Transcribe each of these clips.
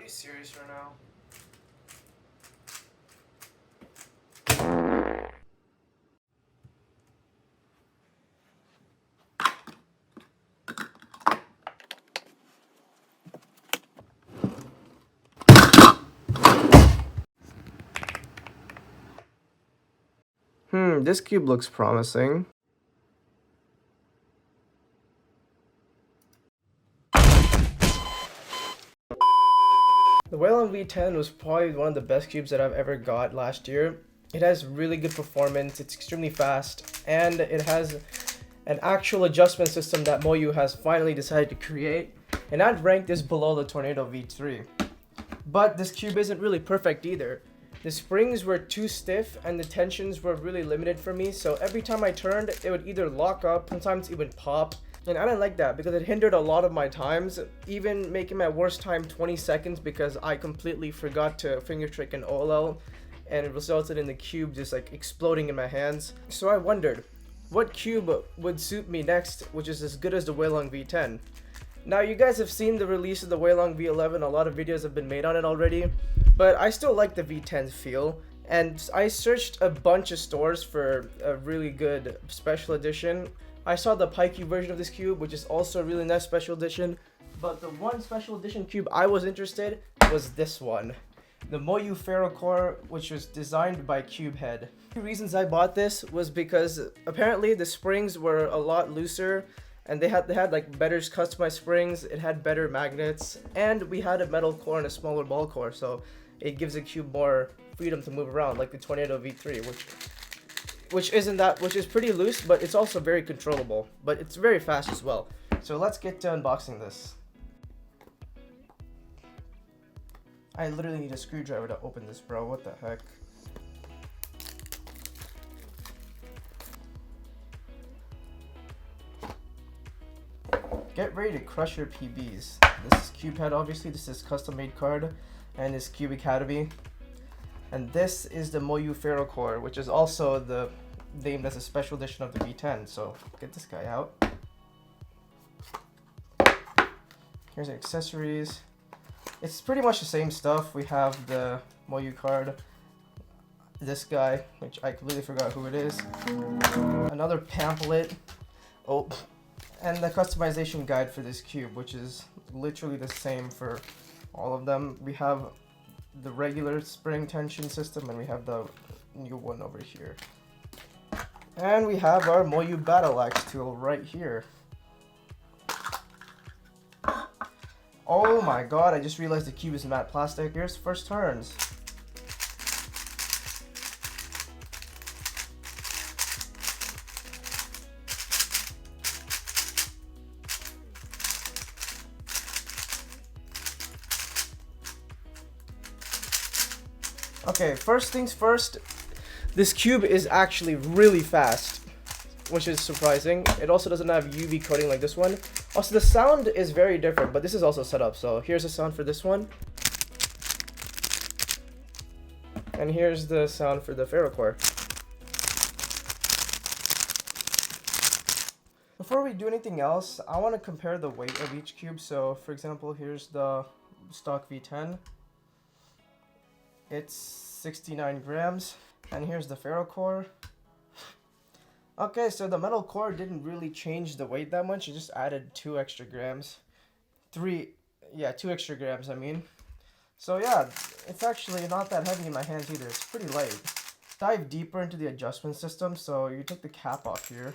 be serious right now. This cube looks promising. The WRM V10 was probably one of the best cubes that I've ever got last year. It has really good performance, it's extremely fast, and it has an actual adjustment system that MoYu has finally decided to create, and I'd rank this below the Tornado V3. But this cube isn't really perfect either. The springs were too stiff and the tensions were really limited for me, so every time I turned, it would either lock up, sometimes it would pop, and I didn't like that because it hindered a lot of my times, even making my worst time 20 seconds because I completely forgot to finger trick an OLL, and it resulted in the cube just like exploding in my hands. So I wondered, what cube would suit me next, which is as good as the WRM V10? Now you guys have seen the release of the WRM V11, a lot of videos have been made on it already, but I still like the V10's feel, and I searched a bunch of stores for a really good special edition. I saw the Pikey version of this cube, which is also a really nice special edition, but the one special edition cube I was interested was this one, the MoYu FerroCore, which was designed by Cubehead. The reasons I bought this was because apparently the springs were a lot looser, and they had like better customized springs, it had better magnets, and we had a metal core and a smaller ball core, so it gives the cube more freedom to move around, like the Tornado V3, which is pretty loose, but it's also very controllable, but it's very fast as well. So let's get to unboxing this. I literally need a screwdriver to open this, bro. What the heck? Get ready to crush your PBs. This is Cubehead, obviously. This is custom made card, and this Cube Academy. And this is the MoYu FerroCore, which is also named as a special edition of the V10. So get this guy out. Here's the accessories. It's pretty much the same stuff. We have the MoYu card, this guy, which I completely forgot who it is, another pamphlet, and the customization guide for this cube, which is literally the same for all of them. We have the regular spring tension system, and we have the new one over here. And we have our MoYu battle axe tool right here. Oh my god, I just realized the cube is matte plastic. Here's first turns. Okay, first things first, this cube is actually really fast, which is surprising. It also doesn't have UV coating like this one. Also, the sound is very different, but this is also set up. So here's the sound for this one. And here's the sound for the FerroCore. Before we do anything else, I want to compare the weight of each cube. So for example, here's the stock V10. It's 69 grams. And here's the FerroCore. Okay, so the metal core didn't really change the weight that much. It just added 2 extra grams. 2 extra grams, I mean. So yeah, it's actually not that heavy in my hands either. It's pretty light. Dive deeper into the adjustment system. So you take the cap off here.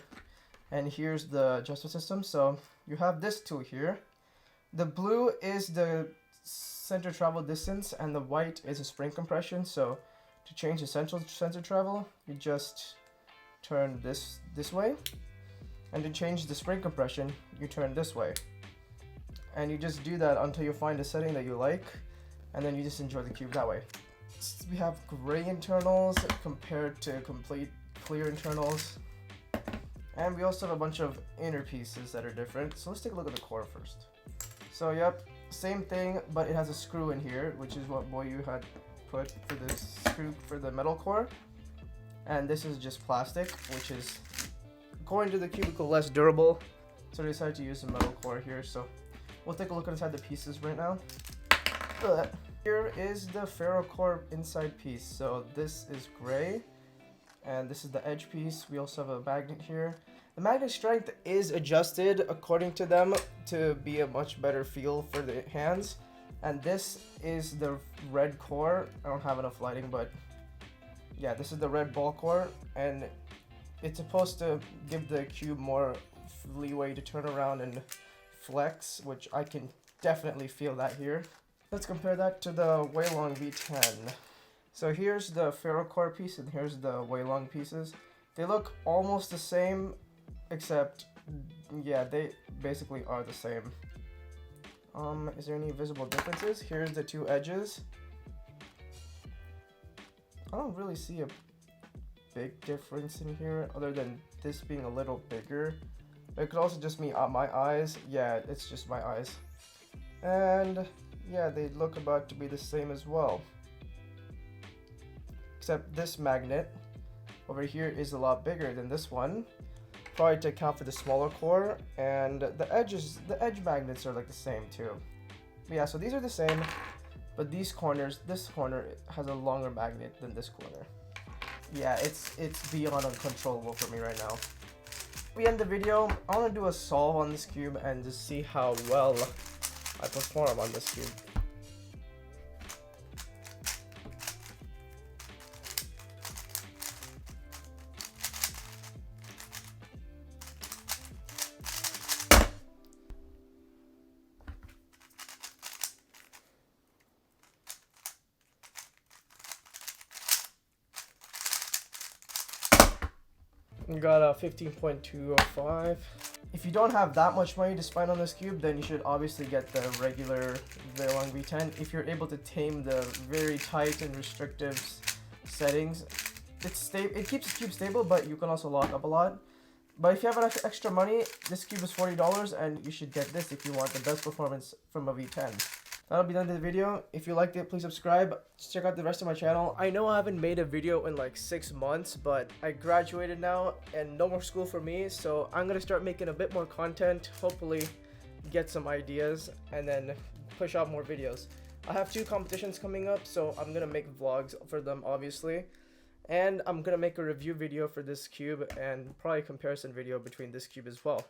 And here's the adjustment system. So you have this tool here. The blue is the center travel distance, and the white is a spring compression. So to change the center travel, you just turn this way, and to change the spring compression, you turn this way, and you just do that until you find a setting that you like, and then you just enjoy the cube that way. We have gray internals compared to complete clear internals, and we also have a bunch of inner pieces that are different. So let's take a look at the core first. So yep, same thing, but it has a screw in here, which is what MoYu had put for this screw for the metal core. And this is just plastic, which is, according to the cubicle, less durable. So I decided to use the metal core here. So we'll take a look inside the pieces right now. Here is the FerroCore inside piece. So this is gray, and this is the edge piece. We also have a magnet here. The magnet strength is adjusted according to them to be a much better feel for the hands. And this is the red core. I don't have enough lighting, but yeah, this is the red ball core, and it's supposed to give the cube more leeway to turn around and flex, which I can definitely feel that here. Let's compare that to the WRM V10. So here's the FerroCore piece, and here's the WRM pieces. They look almost the same, except, yeah, they basically are the same. Is there any visible differences? Here's the two edges. I don't really see a big difference in here, other than this being a little bigger. It could also just be my eyes. Yeah, it's just my eyes. And yeah, they look about to be the same as well. Except this magnet over here is a lot bigger than this one. Probably to account for the smaller core, and the edge magnets are like the same too. But yeah, so these are the same, but these corners, this corner has a longer magnet than this corner. Yeah, it's beyond uncontrollable for me right now. We end the video. I want to do a solve on this cube and just see how well I perform on this cube. Got a 15.205. If you don't have that much money to spend on this cube, then you should obviously get the regular WRM V10. If you're able to tame the very tight and restrictive settings, it keeps the cube stable, but you can also lock up a lot. But if you have extra money, this cube is $40, and you should get this if you want the best performance from a V10. That'll be the end of the video. If you liked it, please subscribe. Check out the rest of my channel. I know I haven't made a video in like 6 months, but I graduated now and no more school for me, so I'm gonna start making a bit more content, hopefully get some ideas, and then push out more videos. I have 2 competitions coming up, so I'm gonna make vlogs for them, obviously. And I'm gonna make a review video for this cube and probably a comparison video between this cube as well.